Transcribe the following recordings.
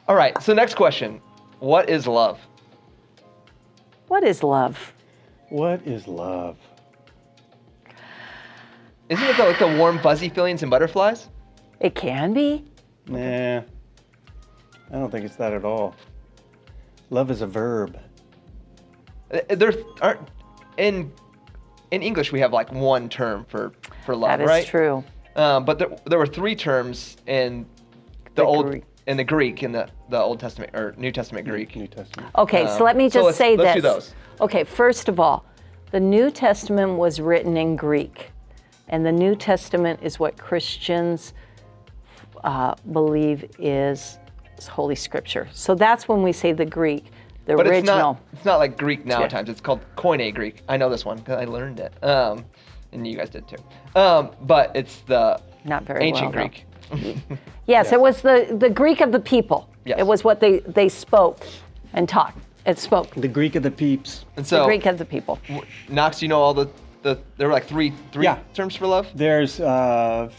All right, so next question. What is love? What is love? What is love? Isn't it like the warm, fuzzy feelings and butterflies? It can be. Nah, I don't think it's that at all. Love is a verb. There aren't in English we have like one term for love, That is right? true. But there were three terms in the Greek. in the Greek in the Old Testament or New Testament Greek. New Testament. Okay, so let me just say let's this. do those. Okay, first of all, the New Testament was written in Greek, and the New Testament is what Christians believe is Holy Scripture. So that's when we say the Greek, the But original. it's not like Greek now times. It's called Koine Greek. I know this one because I learned it, and you guys did too. But it's the Not very ancient well, Greek. Yes, it was the Greek of the people. Yes. It was what they spoke and taught. It spoke. The Greek of the peeps. And The so, Greek of the people. Knox, you know all the there were like three Yeah. terms for love. There's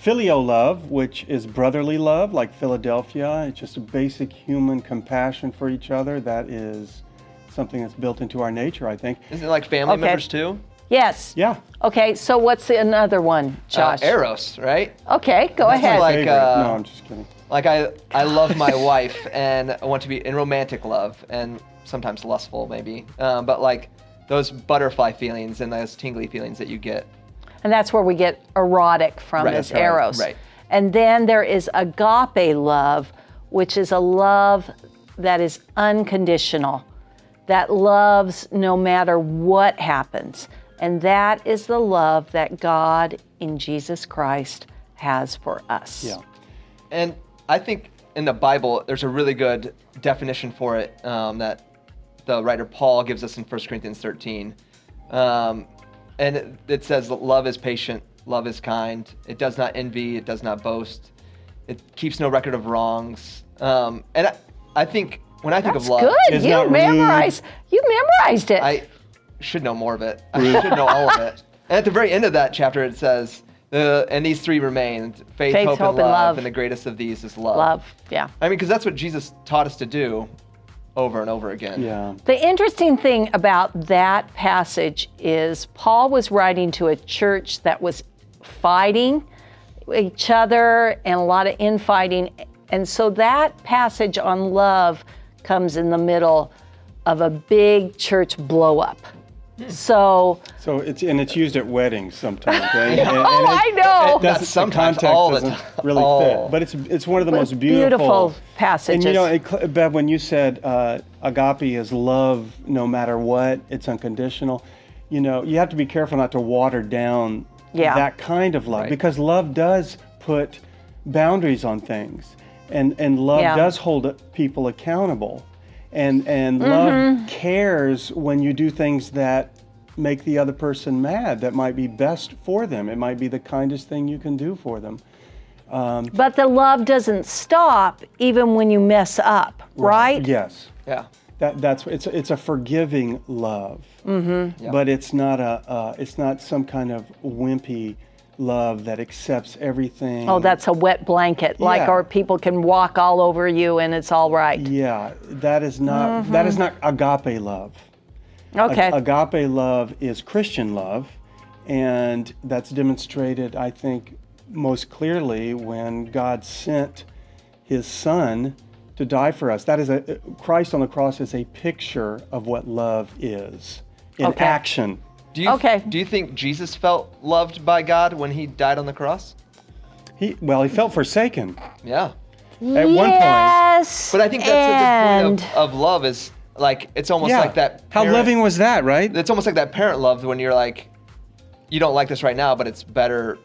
filial love, which is brotherly love, like Philadelphia. It's just a basic human compassion for each other. That is something that's built into our nature, I think. Isn't it like family Okay. members too? Yes. Yeah. Okay, so what's another one, Josh? Eros, right? Okay, go ahead. like, Favorite. No, I'm just kidding. Like I love my wife and I want to be in romantic love and sometimes lustful maybe, but like those butterfly feelings and those tingly feelings that you get. And that's where we get erotic from, Right, is that's right, eros. right. And then there is agape love, which is a love that is unconditional, that loves no matter what happens. And that is the love that God in Jesus Christ has for us. Yeah. And I think in the Bible there's a really good definition for it that the writer Paul gives us in 1 Corinthians 13. And it says that love is patient, love is kind, it does not envy, it does not boast, it keeps no record of wrongs. And I think when I think That's of love, good. It's You not rude. memorized it. I should know more of it. I should know all of it. And at the very end of that chapter it says, and these three remain, faith, hope, and love, and the greatest of these is love. Love, yeah. I mean, because that's what Jesus taught us to do over and over again. Yeah. The interesting thing about that passage is Paul was writing to a church that was fighting each other and a lot of infighting. And so that passage on love comes in the middle of a big church blow up. So it's used at weddings sometimes. I know. Doesn't, Sometimes, the context all the doesn't time. really Oh. fit. But it's one of the most beautiful passages. And you know, Bev, when you said agape is love no matter what, it's unconditional. You know, you have to be careful not to water down that kind of love, Right. because love does put boundaries on things, and love does hold people accountable. And love cares when you do things that make the other person mad, that might be best for them. It might be the kindest thing you can do for them. but the love doesn't stop even when you mess up, right? Yes. Yeah. It's a forgiving love. Mm-hmm. Yeah. But it's not some kind of wimpy love that accepts everything. Oh, that's a wet blanket, Yeah. or people can walk all over you and it's all right. Yeah, that is not agape love. Okay. Agape love is Christian love, and that's demonstrated, I think, most clearly when God sent his son to die for us. That is Christ on the cross is a picture of what love is in action. Do you think Jesus felt loved by God when he died on the cross? He felt forsaken Yeah. at one point. Yes. But I think that's the point of love is like, it's almost Yeah. like that. How parent- loving was that, right? It's almost like that parent love when you're like, you don't like this right now, but it's better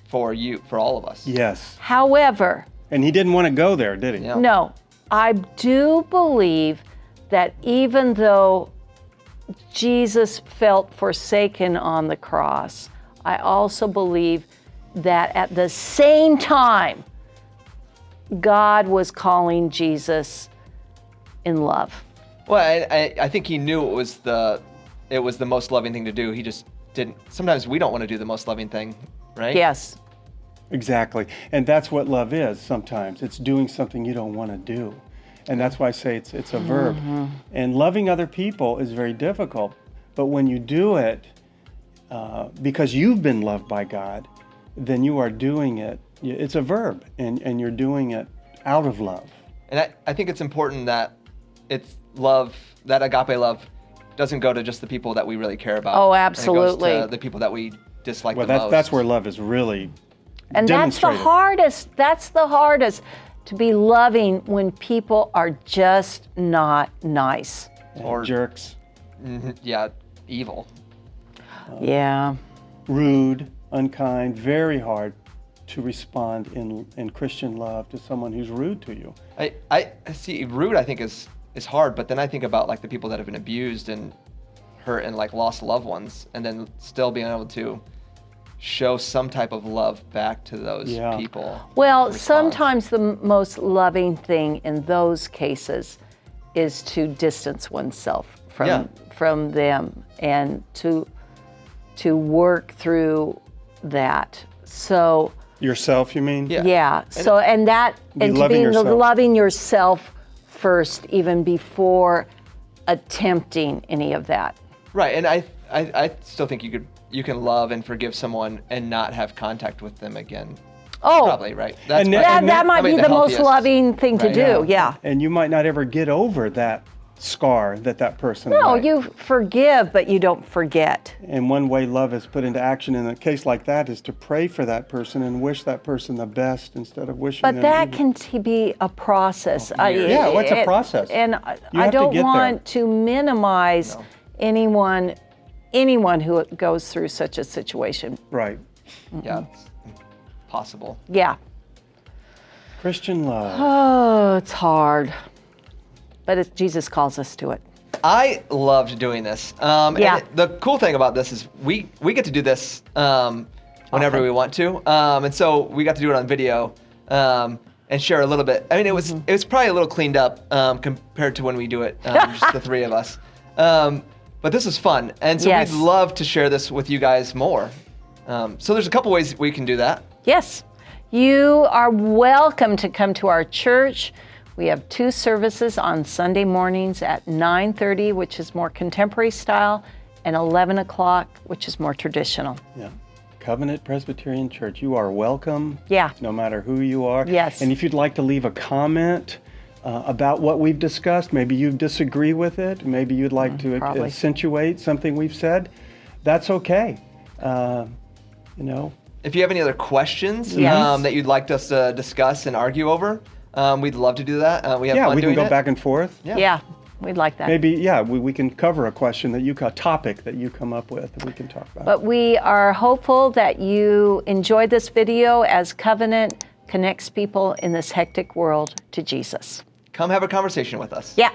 for you, for all of us. Yes. However, And he didn't want to go there, did he? Yeah. no, I do believe that even though Jesus felt forsaken on the cross, I also believe that at the same time, God was calling Jesus in love. Well, I think he knew it was the most loving thing to do. He just didn't. Sometimes we don't want to do the most loving thing, right? Yes. Exactly. And that's what love is sometimes. It's doing something you don't want to do. And that's why I say it's a verb. And loving other people is very difficult. But when you do it because you've been loved by God, then you are doing it. It's a verb, and you're doing it out of love. And I think it's important that it's love, that agape love doesn't go to just the people that we really care about. Oh, And absolutely. it goes to the people that we dislike Well, the most. that's where love is really And that's the demonstrated. hardest. That's the hardest, to be loving when people are just not nice. Or jerks, yeah, evil. Yeah. rude, unkind, very hard to respond in Christian love to someone who's rude to you. I see, rude I think is hard, but then I think about like the people that have been abused and hurt and like lost loved ones, and then still being able to show some type of love back to those Yeah. people. Well, Response. sometimes the most loving thing in those cases is to distance oneself from them and to work through that. So Yourself, you mean? Yeah. yeah. So and that Be and to loving be yourself. loving yourself first, even before attempting any of that. Right, and I still think you can love and forgive someone and not have contact with them again. Oh, Probably, right? That's And probably- that, that might probably be the most healthiest. loving thing to Right. do. Yeah. And you might not ever get over that scar that person No, left. you forgive, but you don't forget. And one way love is put into action in a case like that is to pray for that person and wish that person the best instead of wishing But them that evil. can be a process. Yeah, well, it's a process. And You I have to don't get there. want to minimize anyone who goes through such a situation. Right. Yeah, it's possible. Yeah. Christian love. Oh, it's hard. But Jesus calls us to it. I loved doing this. Yeah. And the cool thing about this is we get to do this whenever we want to, and so we got to do it on video and share a little bit. I mean, it was probably a little cleaned up compared to when we do it, just the three of us. But this is fun, and so Yes. we'd love to share this with you guys more. So there's a couple ways we can do that. Yes. You are welcome to come to our church. We have 2 services on Sunday mornings at 9:30, which is more contemporary style, and 11 o'clock, which is more traditional. Yeah. Covenant Presbyterian Church. You are welcome. Yeah. No matter who you are. Yes. And if you'd like to leave a comment about what we've discussed, maybe you disagree with it, maybe you'd like to probably. accentuate something we've said, that's okay. If you have any other questions Yes. that you'd like us to discuss and argue over, we'd love to do that. We have Yeah, fun we can doing go it. back and forth. Yeah, we'd like that. Maybe, we can cover a question a topic that you come up with that we can talk about. But we are hopeful that you enjoyed this video as Covenant connects people in this hectic world to Jesus. Come have a conversation with us. Yeah.